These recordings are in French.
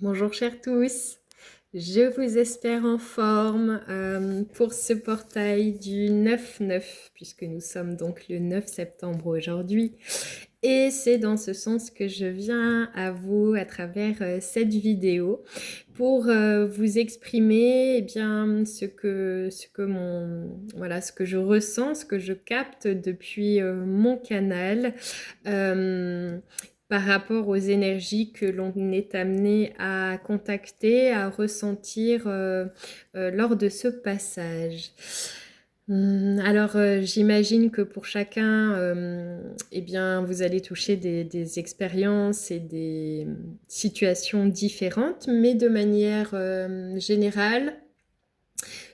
Bonjour chers tous, je vous espère en forme pour ce portail du 9-9 puisque nous sommes donc le 9 septembre aujourd'hui et c'est dans ce sens que je viens à vous à travers cette vidéo pour vous exprimer bien ce que je ressens, ce que je capte depuis mon canal. Euh, Par rapport aux énergies que l'on est amené à contacter, à ressentir lors de ce passage. Alors, j'imagine que pour chacun, eh bien, vous allez toucher des expériences et des situations différentes, mais de manière générale,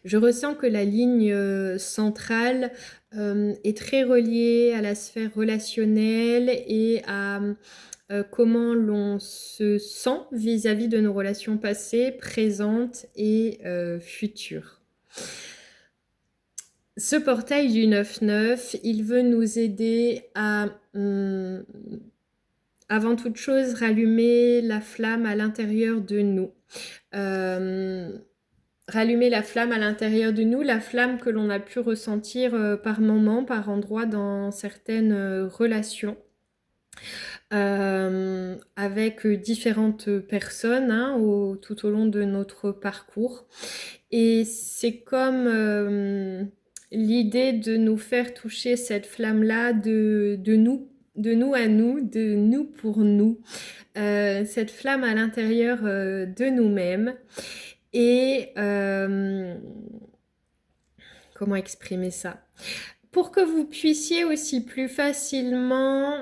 je ressens que la ligne centrale est très reliée à la sphère relationnelle et à comment l'on se sent vis-à-vis de nos relations passées, présentes et futures. Ce portail du 9-9, il veut nous aider à, avant toute chose, rallumer la flamme à l'intérieur de nous. Rallumer la flamme à l'intérieur de nous, la flamme que l'on a pu ressentir par moments, par endroits dans certaines relations. Avec différentes personnes tout au long de notre parcours. Et c'est comme l'idée de nous faire toucher cette flamme-là de nous à nous, de nous pour nous, cette flamme à l'intérieur de nous-mêmes. Et comment exprimer ça ? Pour que vous puissiez aussi plus facilement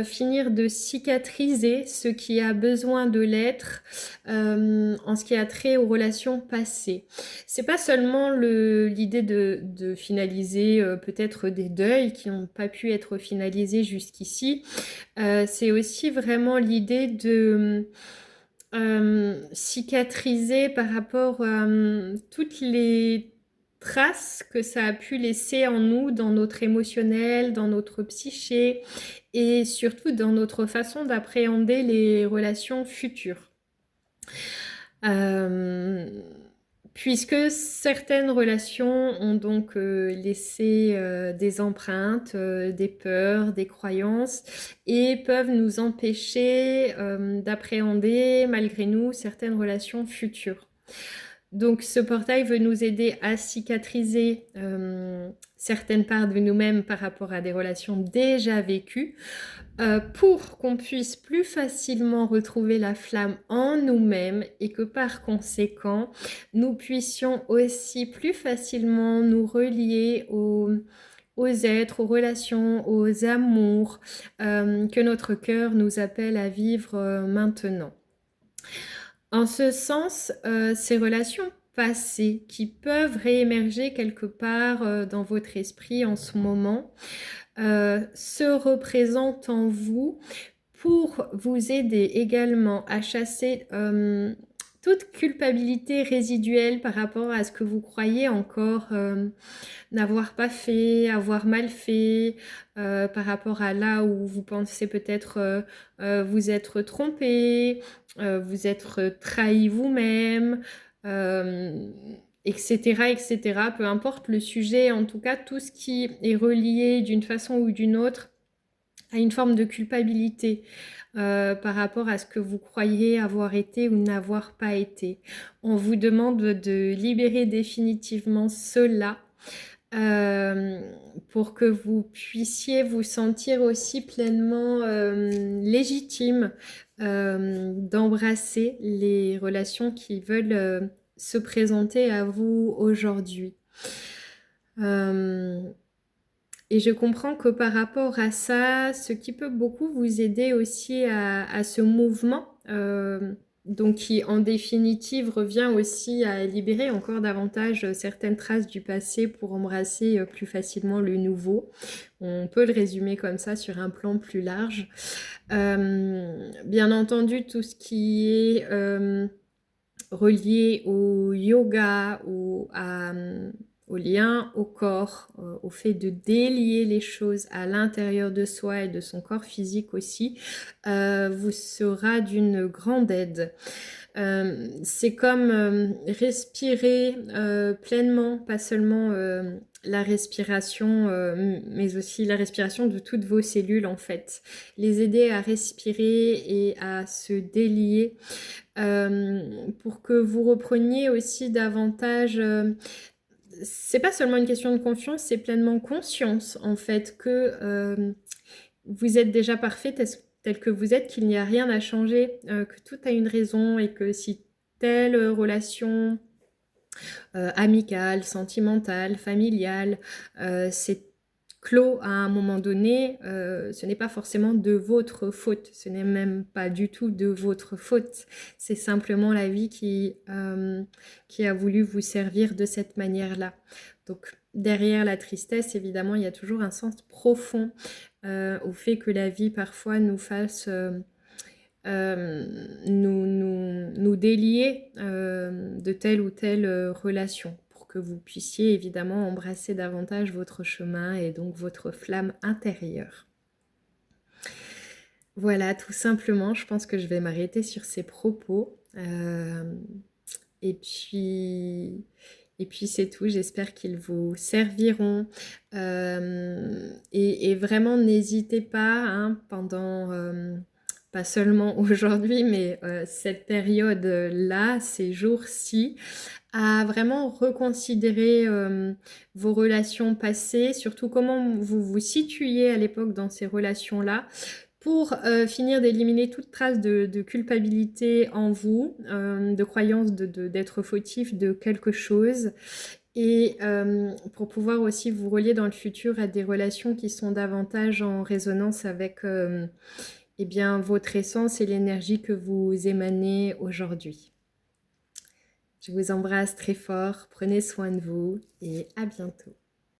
finir de cicatriser ce qui a besoin de l'être en ce qui a trait aux relations passées. C'est pas seulement l'idée de finaliser peut-être des deuils qui n'ont pas pu être finalisés jusqu'ici, c'est aussi vraiment l'idée de cicatriser par rapport à toutes les traces que ça a pu laisser en nous, dans notre émotionnel, dans notre psyché et surtout dans notre façon d'appréhender les relations futures. Puisque certaines relations ont donc laissé des empreintes, des peurs, des croyances et peuvent nous empêcher d'appréhender malgré nous certaines relations futures. Donc ce portail veut nous aider à cicatriser certaines parts de nous-mêmes par rapport à des relations déjà vécues pour qu'on puisse plus facilement retrouver la flamme en nous-mêmes et que par conséquent, nous puissions aussi plus facilement nous relier aux êtres, aux relations, aux amours que notre cœur nous appelle à vivre maintenant. En ce sens, ces relations passées qui peuvent réémerger quelque part dans votre esprit en ce moment se représentent en vous pour vous aider également à chasser toute culpabilité résiduelle par rapport à ce que vous croyez encore n'avoir pas fait, avoir mal fait, par rapport à là où vous pensez peut-être vous être trompé, vous être trahi vous-même, etc., etc. Peu importe le sujet, en tout cas, tout ce qui est relié d'une façon ou d'une autre à une forme de culpabilité par rapport à ce que vous croyez avoir été ou n'avoir pas été. On vous demande de libérer définitivement cela pour que vous puissiez vous sentir aussi pleinement légitime d'embrasser les relations qui veulent se présenter à vous aujourd'hui. Et je comprends que par rapport à ça, ce qui peut beaucoup vous aider aussi à ce mouvement, donc qui en définitive revient aussi à libérer encore davantage certaines traces du passé pour embrasser plus facilement le nouveau. On peut le résumer comme ça sur un plan plus large. Bien entendu, tout ce qui est relié au yoga ou au lien au corps, au fait de délier les choses à l'intérieur de soi et de son corps physique aussi, vous sera d'une grande aide. C'est comme respirer pleinement, pas seulement la respiration, mais aussi la respiration de toutes vos cellules en fait. Les aider à respirer et à se délier pour que vous repreniez aussi davantage... c'est pas seulement une question de confiance, c'est pleinement conscience en fait que vous êtes déjà parfait tel que vous êtes, qu'il n'y a rien à changer, que tout a une raison et que si telle relation amicale, sentimentale, familiale, c'est clos à un moment donné, ce n'est pas forcément de votre faute, ce n'est même pas du tout de votre faute, c'est simplement la vie qui a voulu vous servir de cette manière-là. Donc derrière la tristesse, évidemment, il y a toujours un sens profond au fait que la vie parfois nous fasse nous délier de telle ou telle relation pour que vous puissiez évidemment embrasser davantage votre chemin et donc votre flamme intérieure. Voilà, tout simplement, je pense que je vais m'arrêter sur ces propos. Et puis c'est tout, j'espère qu'ils vous serviront. Et vraiment, n'hésitez pas hein, pendant, pas seulement aujourd'hui, mais cette période-là, ces jours-ci, à vraiment reconsidérer vos relations passées, surtout comment vous vous situiez à l'époque dans ces relations-là, pour finir d'éliminer toute trace de culpabilité en vous, de croyance d'être fautif de quelque chose, et pour pouvoir aussi vous relier dans le futur à des relations qui sont davantage en résonance avec eh bien, votre essence et l'énergie que vous émanez aujourd'hui. Je vous embrasse très fort, prenez soin de vous et à bientôt.